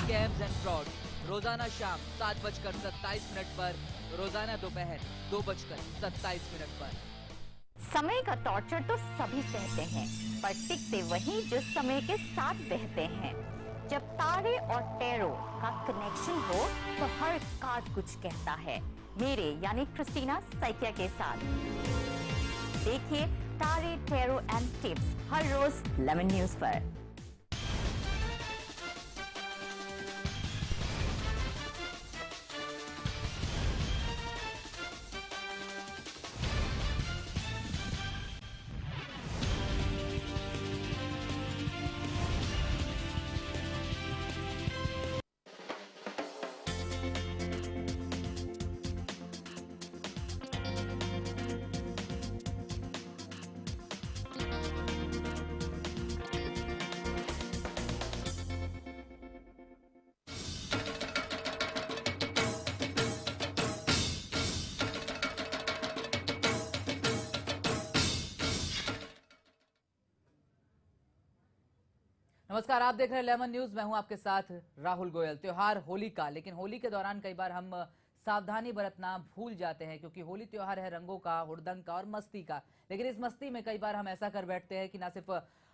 Scams and fraud रोजाना शाम 7:27 पर, रोजाना दोपहर 2:27 पर। समय का टॉर्चर तो सभी सहते हैं, पर टिकते वही जो समय के साथ बहते हैं। जब तारे और टैरो का कनेक्शन हो तो हर कार्ड कुछ कहता है। मेरे यानी क्रिस्टीना सैकिया के साथ देखिए तारे, टैरो एंड टिप्स हर रोज लेमन न्यूज पर। नमस्कार, आप देख रहे हैं लेमन न्यूज। मैं हूं आपके साथ राहुल गोयल। त्योहार होली का, लेकिन होली के दौरान कई बार हम सावधानी बरतना भूल जाते हैं, क्योंकि होली त्योहार है रंगों का, हुड़दंग का और मस्ती का। लेकिन इस मस्ती में कई बार हम ऐसा कर बैठते हैं कि ना सिर्फ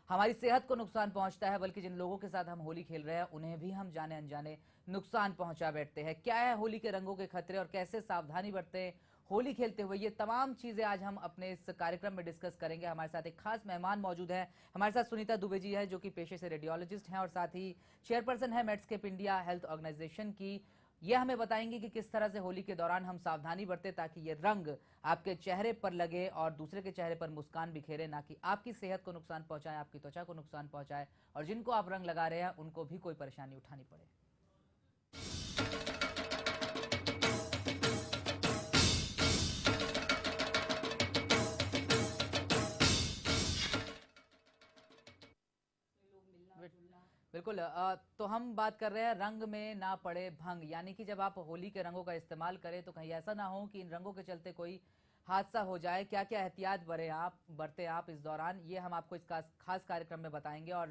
हमारी सेहत को नुकसान पहुंचता है, बल्कि जिन लोगों के साथ हम होली खेल रहे हैं उन्हें भी हम जाने अनजाने नुकसान पहुंचा बैठते हैं। क्या है होली के रंगों के खतरे और कैसे सावधानी बरतें होली खेलते हुए, ये तमाम चीजें आज हम अपने इस कार्यक्रम में डिस्कस करेंगे। हमारे साथ एक खास मेहमान मौजूद है। हमारे साथ सुनीता दुबे जी है, जो कि पेशे से रेडियोलॉजिस्ट हैं और साथ ही चेयरपर्सन है मेड्सकेप इंडिया हेल्थ ऑर्गेनाइजेशन की। ये हमें बताएंगे कि किस तरह से होली के दौरान हम सावधानी बरतें ताकि ये रंग आपके चेहरे पर लगे और दूसरे के चेहरे पर मुस्कान बिखेरे, ना कि आपकी सेहत को नुकसान पहुंचाए, आपकी त्वचा को नुकसान पहुंचाए और जिनको आप रंग लगा रहे हैं उनको भी कोई परेशानी उठानी पड़े। बिल्कुल। तो हम बात कर रहे हैं रंग में ना पड़े भंग, यानी कि जब आप होली के रंगों का इस्तेमाल करें तो कहीं ऐसा ना हो कि इन रंगों के चलते कोई हादसा हो जाए। क्या क्या एहतियात बरते आप इस दौरान, ये हम आपको इस खास कार्यक्रम में बताएंगे और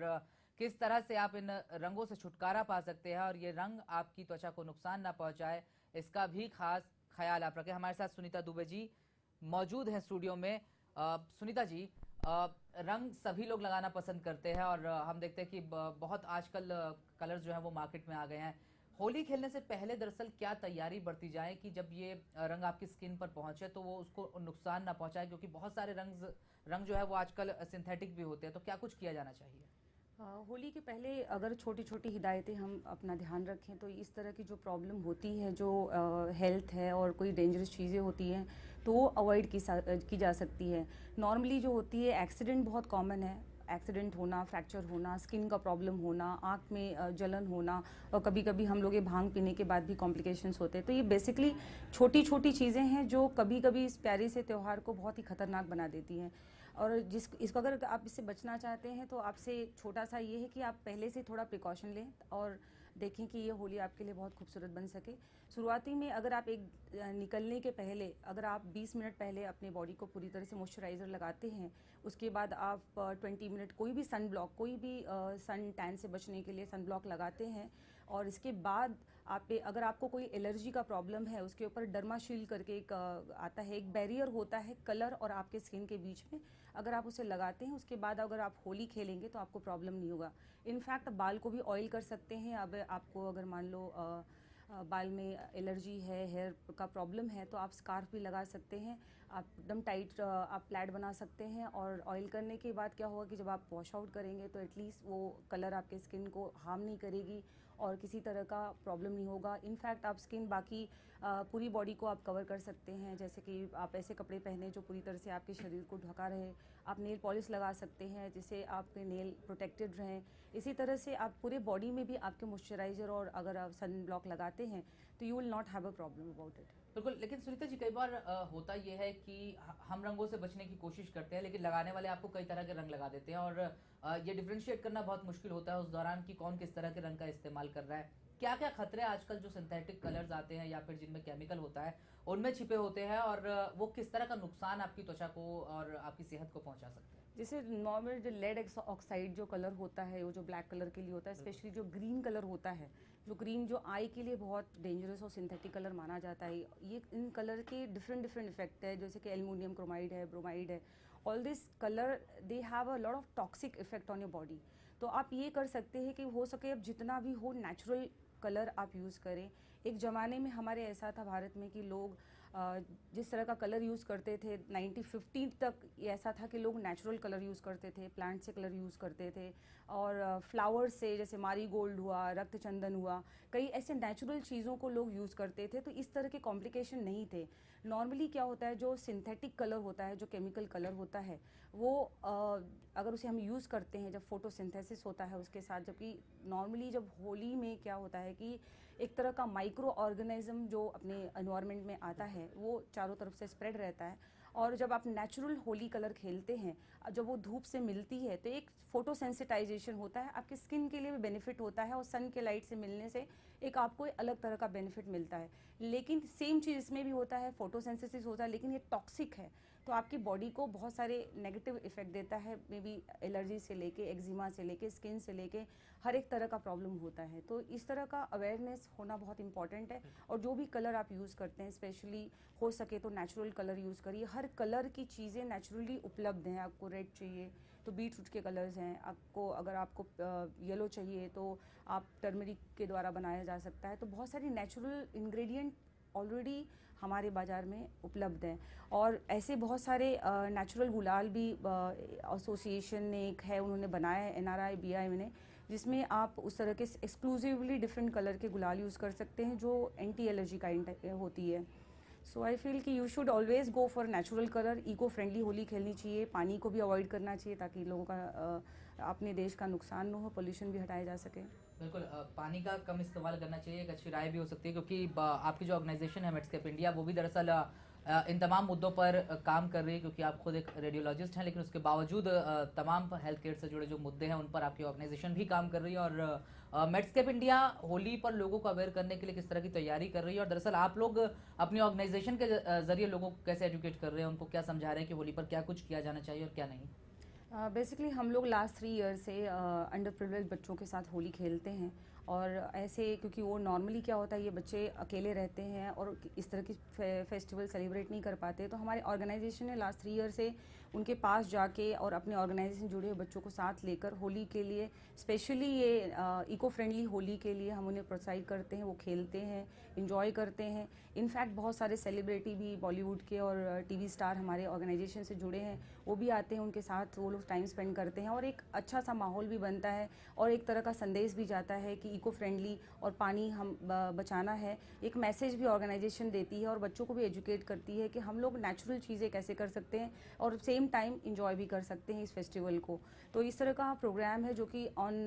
किस तरह से आप इन रंगों से छुटकारा पा सकते हैं और ये रंग आपकी त्वचा को नुकसान ना पहुंचाए, इसका भी खास ख्याल आप रखें। हमारे साथ सुनीता दुबे जी मौजूद है स्टूडियो में। सुनीता जी, रंग सभी लोग लगाना पसंद करते हैं और हम देखते हैं कि बहुत आजकल कलर्स जो हैं वो मार्केट में आ गए हैं। होली खेलने से पहले दरअसल क्या तैयारी बरती जाए कि जब ये रंग आपकी स्किन पर पहुंचे तो वो उसको नुकसान ना पहुंचाए, क्योंकि बहुत सारे रंग जो है वो आजकल सिंथेटिक भी होते हैं, तो क्या कुछ किया जाना चाहिए? होली के पहले अगर छोटी छोटी हिदायतें हम अपना ध्यान रखें तो इस तरह की जो प्रॉब्लम होती है, जो हेल्थ है और कोई डेंजरस चीज़ें होती हैं तो वो अवॉइड की जा सकती है। नॉर्मली जो होती है एक्सीडेंट बहुत कॉमन है, एक्सीडेंट होना, फ्रैक्चर होना, स्किन का प्रॉब्लम होना, आँख में जलन होना और कभी कभी हम लोग ये भांग पीने के बाद भी कॉम्प्लिकेशंस होते हैं। तो ये बेसिकली छोटी छोटी चीज़ें हैं जो कभी कभी इस प्यारे से त्यौहार को बहुत ही खतरनाक बना देती हैं। और इसको अगर आप इससे बचना चाहते हैं तो आपसे छोटा सा ये है कि आप पहले से थोड़ा प्रिकॉशन लें और देखें कि ये होली आपके लिए बहुत खूबसूरत बन सके। शुरुआती में अगर आप निकलने के पहले अगर आप 20 मिनट पहले अपने बॉडी को पूरी तरह से मॉइस्चराइज़र लगाते हैं, उसके बाद आप 20 मिनट कोई भी सन ब्लॉक, कोई भी सन टैन से बचने के लिए सन ब्लॉक लगाते हैं और इसके बाद आप अगर आपको कोई एलर्जी का प्रॉब्लम है, उसके ऊपर डर्माशील्ड करके एक आता है, एक बैरियर होता है कलर और आपके स्किन के बीच में, अगर आप उसे लगाते हैं उसके बाद अगर आप होली खेलेंगे तो आपको प्रॉब्लम नहीं होगा। इनफैक्ट बाल को भी ऑयल कर सकते हैं। अब आपको अगर मान लो बाल में एलर्जी है, हेयर का प्रॉब्लम है, तो आप स्कार्फ भी लगा सकते हैं। आप एकदम टाइट आप प्लेट बना सकते हैं और ऑयल करने के बाद क्या होगा कि जब आप वॉश आउट करेंगे तो एटलीस्ट वो कलर आपके स्किन को हार्म नहीं करेगी और किसी तरह का प्रॉब्लम नहीं होगा। इनफैक्ट आप स्किन बाकी पूरी बॉडी को आप कवर कर सकते हैं, जैसे कि आप ऐसे कपड़े पहने जो पूरी तरह से आपके शरीर को ढका रहे। आप नेल पॉलिश लगा सकते हैं जिससे आपके नेल प्रोटेक्टेड रहें। इसी तरह से आप पूरे बॉडी में भी आपके मॉइस्चराइजर और अगर आप सन ब्लॉक लगाते हैं तो you will not have a problem about it. बिल्कुल। लेकिन सुनीता जी, कई बार होता यह है कि हम रंगों से बचने की कोशिश करते हैं, लेकिन लगाने वाले आपको कई तरह के रंग लगा देते हैं और ये डिफरेंशिएट करना बहुत मुश्किल होता है उस दौरान कि कौन किस तरह के रंग का इस्तेमाल कर रहा है। क्या क्या खतरे आजकल जो सिंथेटिक कलर्स आते हैं या फिर जिनमें केमिकल होता है उनमें छिपे होते हैं और वो किस तरह का नुकसान आपकी त्वचा को और आपकी सेहत को पहुंचा सकते हैं? जैसे नॉर्मल जो लेड ऑक्साइड जो कलर होता है, वो जो ब्लैक कलर के लिए होता है, स्पेशली जो ग्रीन कलर होता है, जो ग्रीन जो आई के लिए बहुत डेंजरस और सिंथेटिक कलर माना जाता है, ये इन कलर के डिफरेंट इफेक्ट है, जैसे कि एल्युमिनियम क्रोमाइड है, ब्रोमाइड है, all this colour they have a lot of toxic effect on your body. तो आप ये कर सकते हैं कि हो सके अब जितना भी हो नेचुरल कलर आप यूज़ करें। एक ज़माने में हमारे ऐसा था भारत में कि लोग जिस तरह का कलर यूज़ करते थे 1950 तक, ऐसा था कि लोग नेचुरल कलर यूज़ करते थे, प्लांट से कलर यूज़ करते थे, और फ्लावर्स से, जैसे मारीगोल्ड हुआ, रक्त चंदन हुआ, कई ऐसे नेचुरल चीज़ों को लोग यूज़ करते थे, तो इस तरह के कॉम्प्लिकेशन नहीं थे। नॉर्मली क्या होता है, जो सिंथेटिक कलर होता है, जो केमिकल कलर होता है, वो अगर उसे हम यूज़ करते हैं जब फोटोसिंथेसिस होता है उसके साथ, जबकि नॉर्मली जब होली में क्या होता है कि एक तरह का माइक्रो ऑर्गेनिज्म जो अपने एनवायरनमेंट में आता है वो चारों तरफ से स्प्रेड रहता है, और जब आप नेचुरल होली कलर खेलते हैं, जब वो धूप से मिलती है तो एक फोटो सेंसिटाइजेशन होता है, आपकी स्किन के लिए भी बेनिफिट होता है, और सन के लाइट से मिलने से एक आपको एक अलग तरह का बेनिफिट मिलता है। लेकिन सेम चीज़ इसमें भी होता है, फोटोसेंसिटिस होता है, लेकिन ये टॉक्सिक है, तो आपकी बॉडी को बहुत सारे नेगेटिव इफेक्ट देता है, मे बी एलर्जी से लेके, एक्जिमा से लेके, स्किन से लेके, हर एक तरह का प्रॉब्लम होता है। तो इस तरह का अवेयरनेस होना बहुत इंपॉर्टेंट है, और जो भी कलर आप यूज़ करते हैं, स्पेशली हो सके तो नेचुरल कलर यूज़ करिए। हर कलर की चीज़ें नेचुरली उपलब्ध हैं। आपको रेड चाहिए तो बीट रूट के कलर्स हैं, आपको अगर आपको येलो चाहिए तो आप टर्मरिक के द्वारा बनाया जा सकता है। तो बहुत सारी नेचुरल इंग्रेडिएंट ऑलरेडी हमारे बाज़ार में उपलब्ध हैं, और ऐसे बहुत सारे नेचुरल गुलाल भी एसोसिएशन ने एक है, उन्होंने बनाया है, NRI BI ने, जिसमें आप उस तरह के एक्सक्लूसिवली डिफरेंट कलर के गुलाल यूज़ कर सकते हैं जो एंटी एलर्जी काइंड होती है। सो आई फील कि you should always go for natural colour. Eco friendly Holi खेलनी चाहिए, पानी को भी अवॉइड करना चाहिए ताकि लोगों का अपने देश का नुकसान न हो, पोल्यूशन भी हटाया जा सके। बिल्कुल, पानी का कम इस्तेमाल करना चाहिए, एक अच्छी राय भी हो सकती है, क्योंकि आपकी जो ऑर्गेनाइजेशन है मेड्सकेप इंडिया, वो भी दरअसल इन तमाम मुद्दों पर काम कर रही है, क्योंकि आप खुद एक रेडियोलॉजिस्ट हैं, लेकिन उसके बावजूद तमाम हेल्थ केयर से जुड़े जो मुद्दे हैं उन पर आपकी ऑर्गेनाइजेशन भी काम कर रही है। और मेड्सकेप इंडिया होली पर लोगों को अवेयर करने के लिए किस तरह की तैयारी कर रही है, और दरअसल आप लोग अपनी ऑर्गेनाइजेशन के जरिए लोगों को कैसे एजुकेट कर रहे हैं, उनको क्या समझा रहे हैं कि होली पर क्या कुछ किया जाना चाहिए और क्या नहीं? बेसिकली हम लोग लास्ट 3 ईयर से अंडर प्रिविलेज बच्चों के साथ होली खेलते हैं, और ऐसे क्योंकि वो नॉर्मली क्या होता है, ये बच्चे अकेले रहते हैं और इस तरह की फेस्टिवल सेलिब्रेट नहीं कर पाते, तो हमारे ऑर्गेनाइजेशन ने लास्ट 3 ईयर से उनके पास जाके और अपने ऑर्गेनाइजेशन जुड़े हुए बच्चों को साथ लेकर होली के लिए, स्पेशली ये इको फ्रेंडली होली के लिए हम उन्हें प्रोत्साहित करते हैं, वो खेलते हैं, इंजॉय करते हैं। इनफैक्ट बहुत सारे सेलिब्रिटी भी बॉलीवुड के और टीवी स्टार हमारे ऑर्गेनाइजेशन से जुड़े हैं, वो भी आते हैं, उनके साथ वो लोग टाइम स्पेंड करते हैं, और एक अच्छा सा माहौल भी बनता है, और एक तरह का संदेश भी जाता है कि इको फ्रेंडली और पानी हम बचाना है। एक मैसेज भी ऑर्गेनाइजेशन देती है और बच्चों को भी एजुकेट करती है कि हम लोग नेचुरल चीज़ें कैसे कर सकते हैं और सेम टाइम इंजॉय भी कर सकते हैं इस फेस्टिवल को। तो इस तरह का प्रोग्राम है जो कि ऑन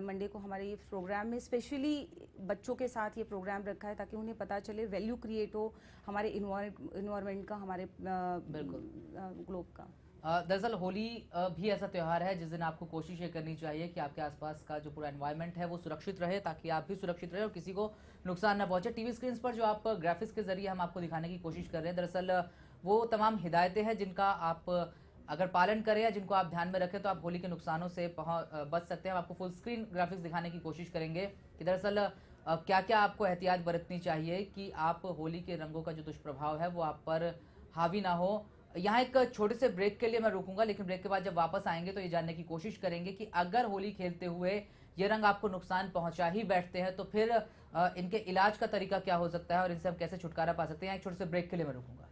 मंडे को हमारे ये प्रोग्राम में स्पेशली बच्चों के साथ ये प्रोग्राम रखा है, ताकि उन्हें पता चले, वैल्यू क्रिएट हो हमारे इन्वायरमेंट का, हमारे ग्लोब का। दरअसल होली भी ऐसा त्यौहार है जिस दिन आपको कोशिश ये करनी चाहिए कि आपके आसपास का जो पूरा एनवायरनमेंट है वो सुरक्षित रहे, ताकि आप भी सुरक्षित रहे और किसी को नुकसान ना पहुंचे। टीवी स्क्रीन पर जो आप ग्राफिक्स के जरिए हम आपको दिखाने की कोशिश कर रहे हैं, दरअसल वो तमाम हिदायतें हैं जिनका आप अगर पालन करें या जिनको आप ध्यान में रखें तो आप होली के नुकसानों से बच सकते हैं। हम आपको फुल स्क्रीन ग्राफिक्स दिखाने की कोशिश करेंगे कि दरअसल क्या क्या आपको एहतियात बरतनी चाहिए कि आप होली के रंगों का जो दुष्प्रभाव है वो आप पर हावी ना हो। यहाँ एक छोटे से ब्रेक के लिए मैं रुकूंगा, लेकिन ब्रेक के बाद जब वापस आएंगे तो ये जानने की कोशिश करेंगे कि अगर होली खेलते हुए ये रंग आपको नुकसान पहुंचा ही बैठते हैं तो फिर इनके इलाज का तरीका क्या हो सकता है और इनसे हम कैसे छुटकारा पा सकते हैं। एक छोटे से ब्रेक के लिए मैं रुकूंगा।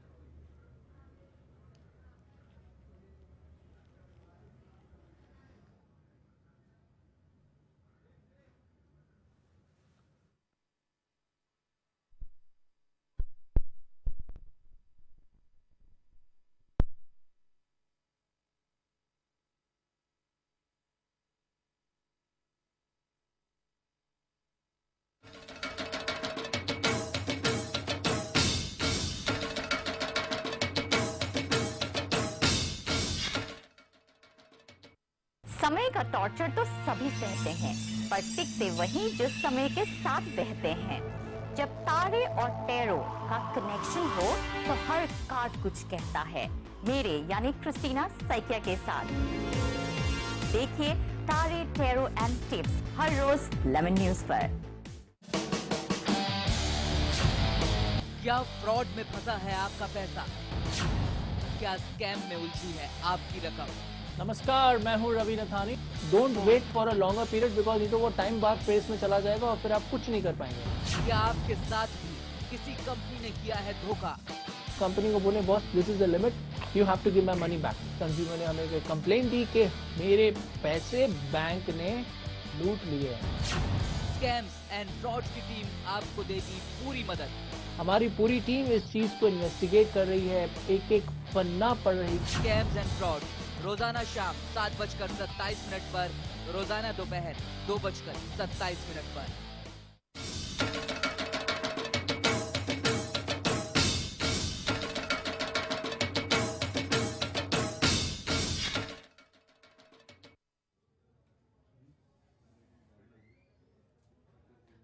समय का टॉर्चर तो सभी सहते हैं, पर टिकते वही जो समय के साथ बहते हैं। जब तारे और टैरो का कनेक्शन हो तो हर कार्ड कुछ कहता है। मेरे यानी क्रिस्टीना सैकिया के साथ। देखिए तारे, टैरो एंड टिप्स हर रोज लेमन न्यूज पर। क्या फ्रॉड में फंसा है आपका पैसा? क्या स्कैम में उलझी है आपकी रकम? नमस्कार, मैं हूँ Ravi Nathani. Don't wait for a longer period because ये तो वो टाइम बाद प्रेस में चला जाएगा और फिर आप कुछ नहीं कर पाएंगे। क्या आपके साथ भी किसी कंपनी ने किया है धोखा? कंपनी को बोले boss this is the limit, you have to give my money back. Consumer ने हमें कंप्लेंट दी कि मेरे पैसे बैंक ने लूट लिए हैं। स्कैम्स एंड फ्रॉड की टीम आपको देगी पूरी मदद। हमारी पूरी टीम इस चीज को इन्वेस्टिगेट कर रही है, एक एक पन्ना पढ़ रही है। स्कैम्स एंड फ्रॉड रोजाना शाम 7:27 पर, रोजाना दोपहर 2:27 पर।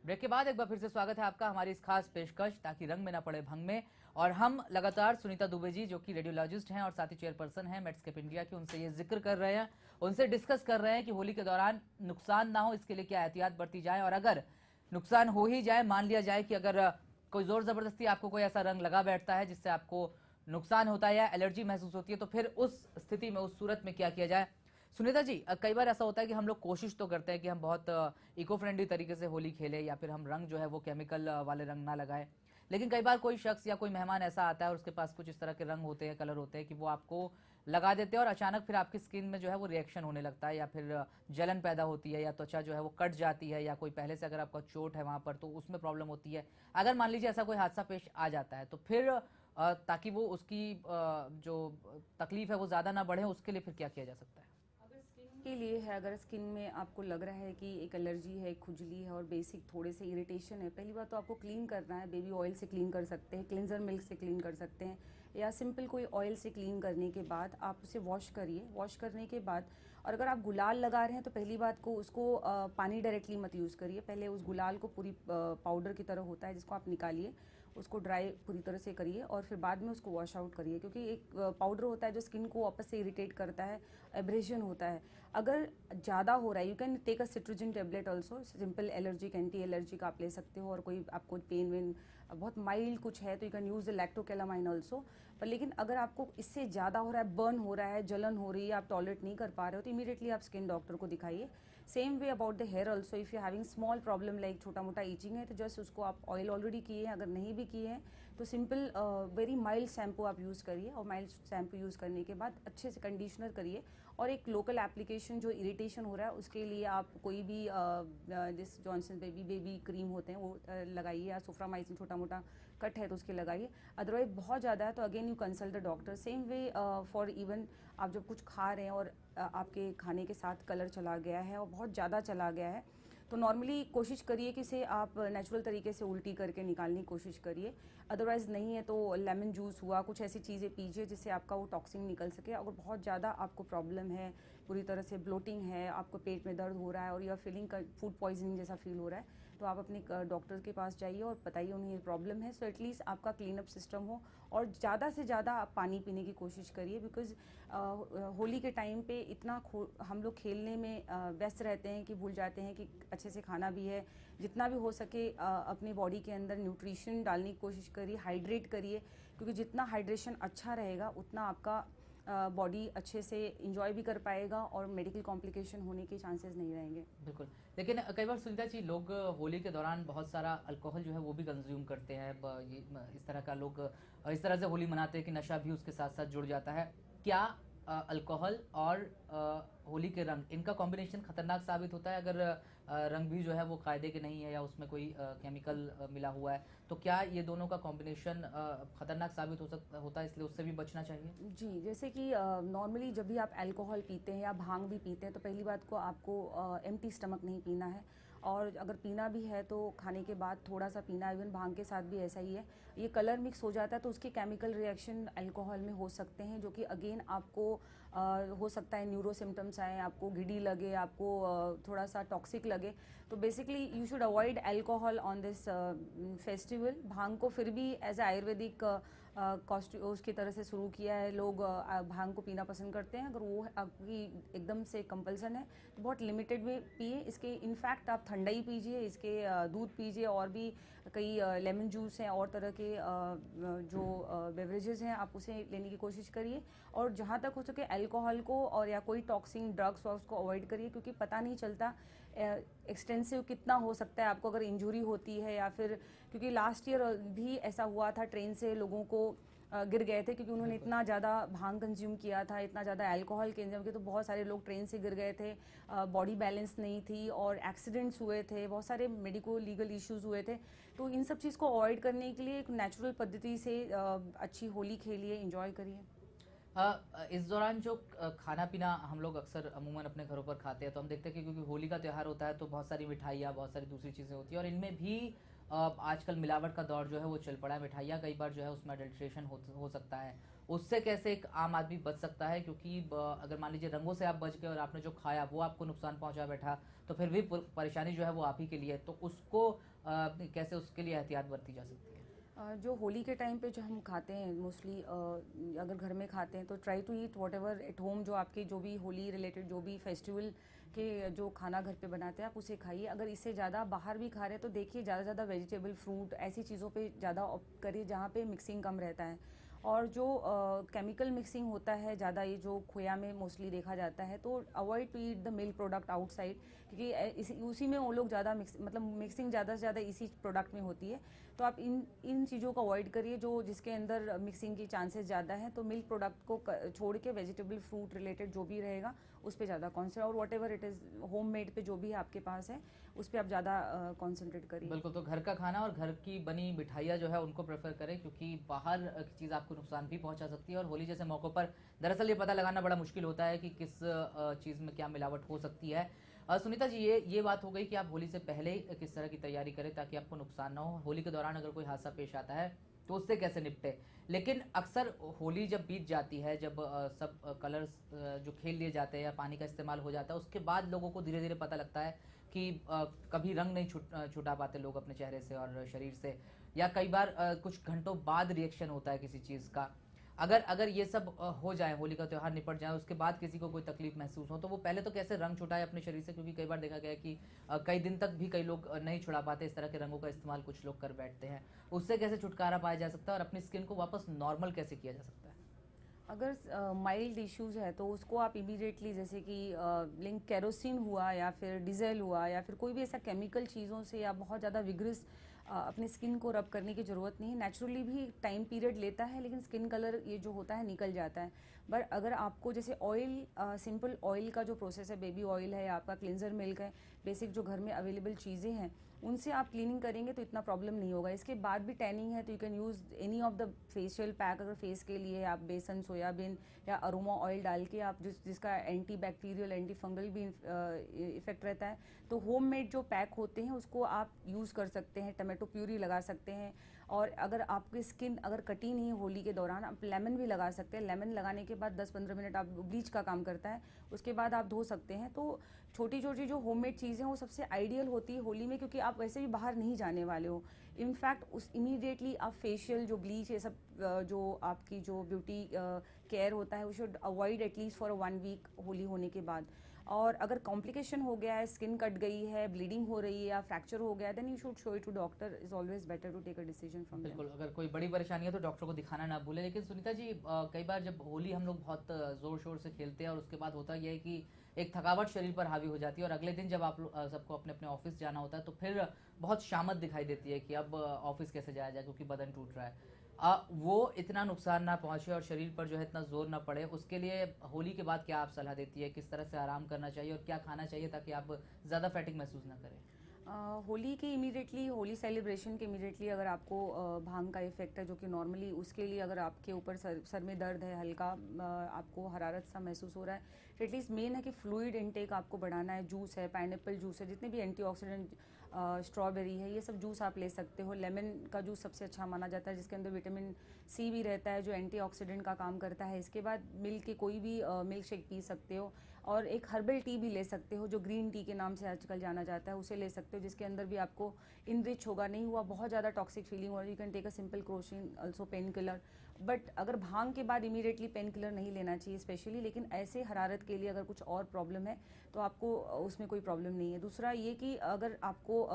ब्रेक के बाद एक बार फिर से स्वागत है आपका हमारी इस खास पेशकश ताकि रंग में ना पड़े भंग में। और हम लगातार सुनीता दुबे जी जो कि रेडियोलॉजिस्ट हैं और साथ ही चेयरपर्सन हैं मेडस्केप इंडिया की, उनसे ये जिक्र कर रहे हैं, उनसे डिस्कस कर रहे हैं कि होली के दौरान नुकसान ना हो इसके लिए क्या एहतियात बरती जाए। और अगर नुकसान हो ही जाए, मान लिया जाए कि अगर कोई जोर जबरदस्ती आपको कोई ऐसा रंग लगा बैठता है जिससे आपको नुकसान होता है या एलर्जी महसूस होती है, तो फिर उस स्थिति में, उस सूरत में क्या किया जाए? सुनीता जी, कई बार ऐसा होता है कि हम लोग कोशिश तो करते हैं कि हम बहुत इको फ्रेंडली तरीके से होली खेलें या फिर हम रंग जो है वो केमिकल वाले रंग ना लगाएं, लेकिन कई बार कोई शख्स या कोई मेहमान ऐसा आता है और उसके पास कुछ इस तरह के रंग होते हैं, कलर होते हैं कि वो आपको लगा देते हैं और अचानक फिर आपकी स्किन में जो है वो रिएक्शन होने लगता है या फिर जलन पैदा होती है या त्वचा जो है वो कट जाती है या कोई पहले से अगर आपका चोट है वहां पर तो उसमें प्रॉब्लम होती है। अगर मान लीजिए ऐसा कोई हादसा पेश आ जाता है तो फिर ताकि वो उसकी जो तकलीफ है वो ज़्यादा ना बढ़े, उसके लिए फिर क्या किया जा सकता है? के लिए है, अगर स्किन में आपको लग रहा है कि एक एलर्जी है, एक खुजली है और बेसिक थोड़े से इरिटेशन है, पहली बात तो आपको क्लीन करना है। बेबी ऑयल से क्लीन कर सकते हैं, क्लिनजर मिल्क से क्लीन कर सकते हैं या सिंपल कोई ऑयल से क्लीन करने के बाद आप उसे वॉश करिए। वॉश करने के बाद और अगर आप गुलाल लगा रहे हैं तो पहली बात को उसको पानी डायरेक्टली मत यूज़ करिए। पहले उस गुलाल को पूरी पाउडर की तरह होता है जिसको आप निकालिए, उसको ड्राई पूरी तरह से करिए और फिर बाद में उसको वॉश आउट करिए, क्योंकि एक पाउडर होता है जो स्किन को वापस से इरिटेट करता है, एब्रेशन होता है। अगर ज़्यादा हो रहा है, you can take a cetirizine tablet also, simple allergic anti allergic आप ले सकते हो। और कोई आपको पेन वेन बहुत माइल्ड कुछ है तो you can use the lactocalamine also. पर लेकिन अगर आपको इससे ज़्यादा हो रहा है, बर्न हो रहा है, जलन हो रही है, आप टॉलरेट नहीं कर पा रहे हो, तो इमीडिएटली आप स्किन डॉक्टर को दिखाइए। Same way about the hair also, if you having small problem like छोटा मोटा ईचिंग है तो जस्ट उसको आप ऑयल ऑलरेडी किए हैं, अगर नहीं भी किए हैं तो सिंपल वेरी माइल्ड शैम्पू आप यूज़ करिए और माइल्ड शैम्पू यूज़ करने के बाद अच्छे से कंडीशनर करिए। और एक लोकल एप्लीकेशन जो इरिटेशन हो रहा है उसके लिए आप कोई भी जिस जॉनसन बेबी क्रीम होते हैं वो लगाइए, या सोफ्रामाइसिन छोटा मोटा कट है तो उसके लगाइए। अदरवाइज बहुत ज़्यादा है तो again you consult the doctor. Same way for even आप जब कुछ खा रहे हैं और आपके खाने के साथ कलर चला गया है और बहुत ज़्यादा चला गया है तो नॉर्मली कोशिश करिए कि इसे आप नेचुरल तरीके से उल्टी करके निकालने की कोशिश करिए। अदरवाइज़ नहीं है तो लेमन जूस हुआ, कुछ ऐसी चीज़ें पीजिए जिससे आपका वो टॉक्सिन निकल सके। अगर बहुत ज़्यादा आपको प्रॉब्लम है, पूरी तरह से ब्लोटिंग है, आपको पेट में दर्द हो रहा है और या फीलिंग का फूड पॉइजनिंग जैसा फील हो रहा है तो आप अपने डॉक्टर के पास जाइए और बताइए उन्हें ये प्रॉब्लम है, सो एटलीस्ट आपका क्लीन अप सिस्टम हो। और ज़्यादा से ज़्यादा आप पानी पीने की कोशिश करिए, बिकॉज होली के टाइम पे इतना हम लोग खेलने में व्यस्त रहते हैं कि भूल जाते हैं कि अच्छे से खाना भी है। जितना भी हो सके अपनी बॉडी के अंदर न्यूट्रिशन डालने की कोशिश करिए, हाइड्रेट करिए, क्योंकि जितना हाइड्रेशन अच्छा रहेगा उतना आपका बॉडी अच्छे से इंजॉय भी कर पाएगा और मेडिकल कॉम्प्लिकेशन होने के चांसेस नहीं रहेंगे। बिल्कुल, लेकिन कई बार सुनीता जी लोग होली के दौरान बहुत सारा अल्कोहल जो है वो भी कंज्यूम करते हैं। इस तरह का लोग इस तरह से होली मनाते हैं कि नशा भी उसके साथ साथ जुड़ जाता है। क्या अल्कोहल और होली के रंग, इनका कॉम्बिनेशन खतरनाक साबित होता है अगर रंग भी जो है वो कायदे के नहीं है या उसमें कोई केमिकल मिला हुआ है, तो क्या ये दोनों का कॉम्बिनेशन खतरनाक साबित होता है, इसलिए उससे भी बचना चाहिए? जी, जैसे कि नॉर्मली जब भी आप अल्कोहल पीते हैं या भांग भी पीते हैं तो पहली बात को आपको एम्प्टी स्टमक नहीं पीना है, और अगर पीना भी है तो खाने के बाद थोड़ा सा पीना। इवन भांग के साथ भी ऐसा ही है, ये कलर मिक्स हो जाता है तो उसके केमिकल रिएक्शन अल्कोहल में हो सकते हैं, जो कि अगेन आपको हो सकता है न्यूरो सिम्टम्स आए, आपको गिडी लगे, आपको थोड़ा सा टॉक्सिक लगे। तो basically you should avoid alcohol on this festival. भांग को फिर भी एज ए आयुर्वेदिक उसकी तरह से शुरू किया है। लोग भांग को पीना पसंद करते हैं। अगर वो आपकी एकदम से कंपल्सन है तो बहुत लिमिटेड में पिए। इसके इनफैक्ट आप ठंडा ही पीजिए, इसके दूध पीजिए, और भी कई लेमन जूस हैं और तरह के जो बेवरेजेस हैं आप उसे लेने की कोशिश करिए। और जहाँ तक हो सके अल्कोहल को और या कोई टॉक्सिक ड्रग्स वग्स को अवॉइड करिए, क्योंकि पता नहीं चलता एक्सटेंसिव कितना हो सकता है आपको अगर इंजरी होती है, या फिर क्योंकि लास्ट ईयर भी ऐसा हुआ था, ट्रेन से लोगों को गिर गए थे क्योंकि उन्होंने इतना ज़्यादा भांग कंज्यूम किया था, इतना ज़्यादा अल्कोहल कंज्यूम किया, तो बहुत सारे लोग ट्रेन से गिर गए थे। बॉडी बैलेंस नहीं थी और एक्सीडेंट्स हुए थे, बहुत सारे मेडिको लीगल इश्यूज हुए थे। तो इन सब चीज़ को अवॉइड करने के लिए एक नेचुरल पद्धति से अच्छी होली खेलिए, इंजॉय करिए। इस दौरान जो खाना पीना हम लोग अक्सर अमूमन अपने घरों पर खाते हैं, तो हम देखते हैं कि क्योंकि होली का त्यौहार होता है तो बहुत सारी मिठाइयाँ, बहुत सारी दूसरी चीज़ें होती हैं, और इनमें भी आजकल मिलावट का दौर जो है वो चल पड़ा है। मिठाइयाँ कई बार जो है उसमें अडल्ट्रेशन हो सकता है। उससे कैसे एक आम आदमी बच सकता है? क्योंकि अगर मान लीजिए रंगों से आप बच गए और आपने जो खाया वो आपको नुकसान पहुंचा बैठा, तो फिर भी परेशानी जो है वो आप ही के लिए है। तो उसको कैसे उसके लिए एहतियात बरती जा सकती है? जो होली के टाइम पे जो हम खाते हैं मोस्टली, अगर घर में खाते हैं तो try to eat whatever at home. जो आपके जो भी होली रिलेटेड जो भी फेस्टिवल के जो खाना घर पे बनाते हैं आप उसे खाइए। अगर इससे ज़्यादा बाहर भी खा रहे हैं तो देखिए ज़्यादा से ज़्यादा वेजिटेबल फ्रूट ऐसी चीज़ों पे ज़्यादा ऑप्ट करिए जहाँ पे मिक्सिंग कम रहता है। और जो केमिकल मिक्सिंग होता है ज़्यादा, ये जो खोया में मोस्टली देखा जाता है, तो avoid to eat the milk product outside, क्योंकि उसी में वो लोग ज़्यादा मिक्सिंग ज़्यादा से ज़्यादा इसी प्रोडक्ट में होती है। तो आप इन चीज़ों को अवॉइड करिए जो जिसके अंदर मिक्सिंग की चांसेस ज़्यादा हैं। तो मिल्क प्रोडक्ट को छोड़ के वेजिटेबल फ्रूट रिलेटेड जो भी रहेगा उस पर ज़्यादा कॉन्सेंट्रेट, और what ever it is home made पे जो भी आपके पास है उस पर आप ज़्यादा कॉन्सेंट्रेट करिए। बिल्कुल, तो घर का खाना और घर की बनी मिठाइयाँ जो है उनको प्रेफर करें, क्योंकि बाहर की चीज़ आपको नुकसान भी पहुंचा सकती है। और होली जैसे मौक़ों पर दरअसल ये पता लगाना बड़ा मुश्किल होता है कि किस चीज़ में क्या मिलावट हो सकती है। सुनीता जी, ये बात हो गई कि आप होली से पहले ही किस तरह की तैयारी करें ताकि आपको नुकसान ना हो। होली के दौरान अगर कोई हादसा पेश आता है तो उससे कैसे निपटे। लेकिन अक्सर होली जब बीत जाती है, जब सब कलर्स जो खेल लिए जाते हैं या पानी का इस्तेमाल हो जाता है, उसके बाद लोगों को धीरे धीरे पता लगता है कि कभी रंग नहीं छुटा पाते लोग अपने चेहरे से और शरीर से, या कई बार कुछ घंटों बाद रिएक्शन होता है किसी चीज़ का। अगर ये सब हो जाए, होली का त्यौहार निपट जाए, उसके बाद किसी को कोई तकलीफ महसूस हो, तो वो पहले तो कैसे रंग छुटाए अपने शरीर से? क्योंकि कई बार देखा गया है कि कई दिन तक भी कई लोग नहीं छुड़ा पाते, इस तरह के रंगों का इस्तेमाल कुछ लोग कर बैठते हैं। उससे कैसे छुटकारा पाया जा सकता है और अपनी स्किन को वापस नॉर्मल कैसे किया जा सकता है? अगर माइल्ड इश्यूज है तो उसको आप इमीडिएटली, जैसे कि लिंक केरोसिन हुआ या फिर डीजल हुआ या फिर कोई भी ऐसा केमिकल चीज़ों से या बहुत ज़्यादा विग्रस अपने स्किन को रब करने की ज़रूरत नहीं है। नेचुरली भी टाइम पीरियड लेता है, लेकिन स्किन कलर ये जो होता है निकल जाता है। बट अगर आपको जैसे ऑयल, सिंपल ऑयल का जो प्रोसेस है, बेबी ऑयल है या आपका क्लिनजर मिल्क है, बेसिक जो घर में अवेलेबल चीज़ें हैं उनसे आप क्लीनिंग करेंगे तो इतना प्रॉब्लम नहीं होगा। इसके बाद भी टैनिंग है तो you can use any of the facial pack. अगर फेस के लिए आप बेसन, सोयाबीन या अरोमा ऑयल डाल के आप जिसका एंटी बैक्टीरियल, एंटी फंगल भी इफेक्ट रहता है, तो होममेड जो पैक होते हैं उसको आप यूज़ कर सकते हैं। टमाटो प्यूरी लगा सकते हैं। और अगर आपकी स्किन अगर कटी नहीं है होली के दौरान, आप लेमन भी लगा सकते हैं। लेमन लगाने के बाद 10-15 मिनट आप ब्लीच का काम करता है, उसके बाद आप धो सकते हैं। तो छोटी छोटी जो होममेड चीज़ें हैं वो सबसे आइडियल होती है होली में, क्योंकि आप वैसे भी बाहर नहीं जाने वाले हो। इनफैक्ट उस इमीडिएटली आप फेशियल, जो ब्लीच, ये सब जो आपकी जो ब्यूटी केयर होता है वो should avoid at least for 1 week Holi होने के बाद। और अगर कॉम्प्लिकेशन हो गया है, स्किन कट गई है, ब्लीडिंग हो रही है या फ्रैक्चर हो गया है, then you should show it to doctor. Is always better to take a decision from them. बिल्कुल, अगर कोई बड़ी परेशानी है तो डॉक्टर को दिखाना ना भूलें। लेकिन सुनीता जी, कई बार जब होली हम लोग बहुत ज़ोर शोर से खेलते हैं और उसके बाद होता यह है कि एक थकावट शरीर पर हावी हो जाती है, और अगले दिन जब आप सबको अपने अपने ऑफिस जाना होता है तो फिर बहुत शामत दिखाई देती है कि अब ऑफिस कैसे जाया जाए क्योंकि बदन टूट रहा है। वो इतना नुकसान ना पहुंचे और शरीर पर जो है इतना जोर ना पड़े, उसके लिए होली के बाद क्या आप सलाह देती है? किस तरह से आराम करना चाहिए और क्या खाना चाहिए ताकि आप ज़्यादा फैटिक महसूस ना करें? होली के इमीडिएटली, होली सेलिब्रेशन के इमीडिएटली अगर आपको भांग का इफेक्ट है, जो कि नॉर्मली उसके लिए अगर आपके ऊपर सर में दर्द है, हल्का आपको हरारत सा महसूस हो रहा है, तो एटलीस्ट मेन है कि फ्लूइड इनटेक आपको बढ़ाना है। जूस है, पाइनएप्पल जूस है, जितने भी एंटीऑक्सीडेंट, स्ट्रॉबेरी है, ये सब जूस आप ले सकते हो। लेमन का जूस सबसे अच्छा माना जाता है, जिसके अंदर विटामिन सी भी रहता है जो एंटीऑक्सीडेंट का काम करता है। इसके बाद मिल्क के कोई भी मिल्क शेक पी सकते हो। और एक हर्बल टी भी ले सकते हो, जो ग्रीन टी के नाम से आजकल जाना जाता है, उसे ले सकते हो, जिसके अंदर भी आपको इनरिच होगा, नहीं हुआ बहुत ज़्यादा टॉक्सिक फीलिंग, और you can take a simple Crocin also pain killer. But अगर भांग के बाद इमीडिएटली पेन किलर नहीं लेना चाहिए स्पेशली, लेकिन ऐसे हरारत के लिए अगर कुछ और प्रॉब्लम है तो आपको उसमें कोई प्रॉब्लम नहीं है। दूसरा ये कि अगर आपको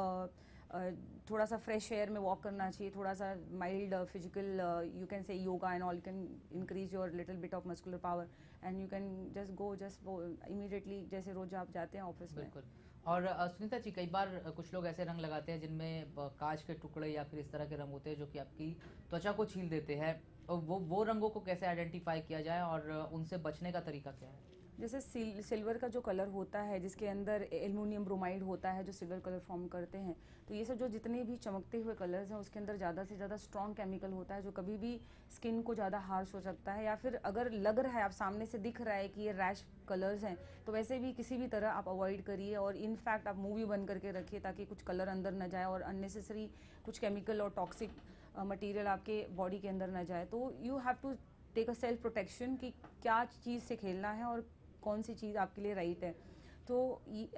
थोड़ा सा फ्रेश एयर में वॉक करना चाहिए, थोड़ा सा mild physical, you can say yoga and all can increase your little bit of muscular power, and you can just go immediately, जैसे रोज आप जाते हैं ऑफिस में। बिल्कुल। और सुनीता जी, कई बार कुछ लोग ऐसे रंग लगाते हैं जिनमें कांच के टुकड़े या फिर इस तरह के रंग होते हैं जो कि आपकी त्वचा को छील देते हैं, और वो रंगों को कैसे आइडेंटिफाई किया जाए और उनसे बचने का तरीका क्या है? जैसे सिल्वर का जो कलर होता है, जिसके अंदर एल्युमिनियम ब्रोमाइड होता है, जो सिल्वर कलर फॉर्म करते हैं, तो ये सब जो जितने भी चमकते हुए कलर्स हैं उसके अंदर ज़्यादा से ज़्यादा स्ट्रॉन्ग केमिकल होता है, जो कभी भी स्किन को ज़्यादा हार्श हो सकता है, या फिर अगर लग रहा है, आप सामने से दिख रहा है कि ये रैश कलर्स हैं, तो वैसे भी किसी भी तरह आप अवॉइड करिए, और इनफैक्ट आप मूवी बंद करके रखिए ताकि कुछ कलर अंदर न जाए और अननेसेसरी कुछ केमिकल और टॉक्सिक मटेरियल आपके बॉडी के अंदर न जाए। तो you have to take a self protection कि क्या चीज़ से खेलना है और कौन सी चीज़ आपके लिए राइट है। तो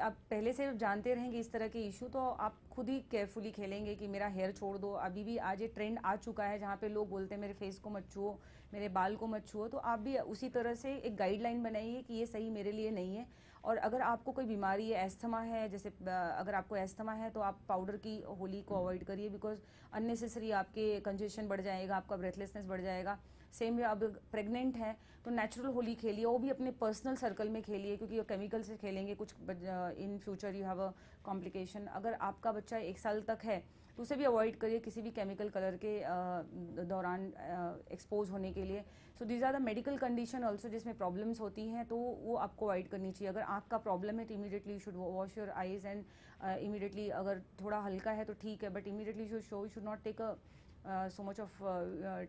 आप पहले से जानते रहेंगे इस तरह के इशू, तो आप खुद ही केयरफुली खेलेंगे कि मेरा हेयर छोड़ दो। अभी भी आज ये ट्रेंड आ चुका है जहाँ पे लोग बोलते हैं मेरे फेस को मत छुओ, मेरे बाल को मत छुओ, तो आप भी उसी तरह से एक गाइडलाइन बनाइए कि ये सही मेरे लिए नहीं है। और अगर आपको कोई बीमारी है, एस्थमा है, जैसे अगर आपको एस्थमा है तो आप पाउडर की होली को अवॉइड करिए, बिकॉज अननेसेसरी आपके कंजेशन बढ़ जाएगा, आपका ब्रेथलेसनेस बढ़ जाएगा। सेम वे अब प्रेग्नेंट हैं तो नेचुरल होली खेलिए, वो भी अपने पर्सनल सर्कल में खेलिए, क्योंकि केमिकल से खेलेंगे कुछ in future you have a complication. अगर आपका बच्चा 1 साल तक है तो उसे भी अवॉइड करिए किसी भी केमिकल कलर के दौरान एक्सपोज होने के लिए। So these are the medical condition also जिसमें प्रॉब्लम्स होती हैं, तो वो आपको अवॉइड करनी चाहिए। अगर आँख का प्रॉब्लम है तो immediately you should wash your eyes, and immediately अगर थोड़ा हल्का है तो ठीक है, but immediately you should not take a so much of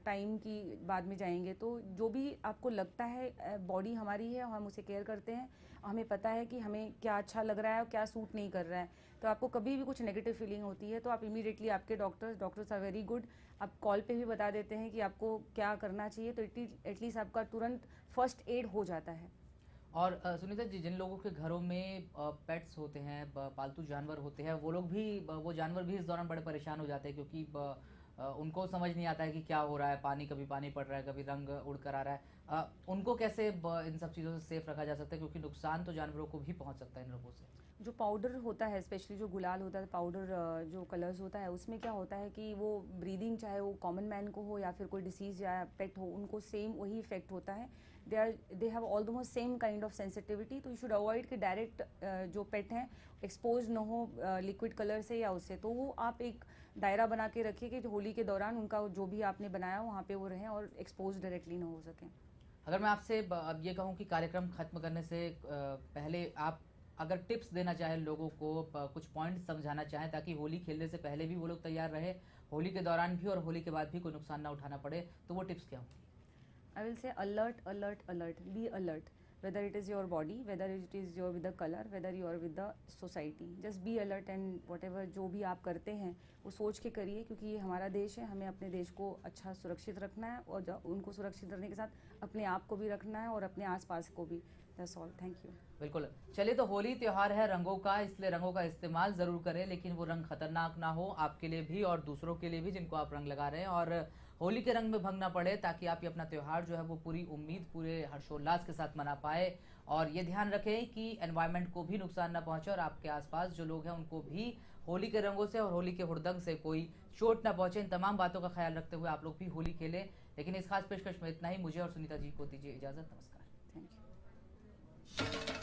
time की बाद में जाएंगे। तो जो भी आपको लगता है, बॉडी हमारी है, हम उसे केयर करते हैं, हमें पता है कि हमें क्या अच्छा लग रहा है और क्या सूट नहीं कर रहा है। तो आपको कभी भी कुछ नेगेटिव फीलिंग होती है तो आप इमीडिएटली आपके डॉक्टर्स आर वेरी गुड, आप कॉल पे भी बता देते हैं कि आपको क्या करना चाहिए, तो एटलीस्ट आपका तुरंत फर्स्ट एड हो जाता है। और सुनीता जी, जिन लोगों के घरों में पेट्स होते हैं, पालतू जानवर होते हैं, वो लोग भी वो जानवर भी इस दौरान बड़े परेशान हो जाते हैं, क्योंकि उनको समझ नहीं आता है कि क्या हो रहा है, कभी पानी पड़ रहा है, कभी रंग उड़ कर आ रहा है। उनको कैसे इन सब चीज़ों से सेफ रखा जा सकता है, क्योंकि नुकसान तो जानवरों को भी पहुंच सकता है इन रोगों से। जो पाउडर होता है, स्पेशली जो गुलाल होता है, पाउडर जो कलर्स होता है, उसमें क्या होता है कि वो ब्रीदिंग, चाहे वो कॉमन मैन को हो या फिर कोई डिसीज़ या पेट हो, उनको सेम वही इफेक्ट होता है। They have almost same kind of sensitivity, तो यू शुड अवॉइड कि डायरेक्ट जो पेट हैं एक्सपोज न हो लिक्विड कलर से या उससे। तो वो आप एक दायरा बना के रखिए कि होली के दौरान उनका जो भी आपने बनाया वहाँ पे वो रहें और एक्सपोज डायरेक्टली ना हो सकें। अगर मैं आपसे अब ये कहूँ कि कार्यक्रम खत्म करने से पहले आप अगर टिप्स देना चाहें लोगों को, कुछ पॉइंट्स समझाना चाहें ताकि होली खेलने से पहले भी वो लोग तैयार रहे, होली के दौरान भी और होली के बाद भी कोई नुकसान ना उठाना पड़े, तो वो टिप्स क्या होंगी? I will say alert, alert, alert. Be alert. Whether it is your body, whether it is your with the color, whether you are with the society. Just be alert and whatever जो भी आप करते हैं वो सोच के करिए, क्योंकि ये हमारा देश है, हमें अपने देश को अच्छा सुरक्षित रखना है, और उनको सुरक्षित रखने के साथ अपने आप को भी रखना है और अपने आसपास को भी। That's all. Thank you. बिल्कुल। चलिए, तो होली त्योहार है रंगों का, इसलिए रंगों का इस्तेमाल जरूर करें, लेकिन वो रंग खतरनाक ना हो आपके लिए भी और दूसरों के लिए भी जिनको आप रंग लगा रहे हैं, और होली के रंग में भंग ना पड़े, ताकि आप ये अपना त्योहार जो है वो पूरी उम्मीद, पूरे हर्षोल्लास के साथ मना पाए। और ये ध्यान रखें कि एनवायरनमेंट को भी नुकसान ना पहुंचे और आपके आसपास जो लोग हैं उनको भी होली के रंगों से और होली के हुड़दंग से कोई चोट ना पहुंचे। इन तमाम बातों का ख्याल रखते हुए आप लोग भी होली खेलें। लेकिन इस खास पेशकश में इतना ही। मुझे और सुनीता जी को दीजिए इजाजत। नमस्कार। Thank you.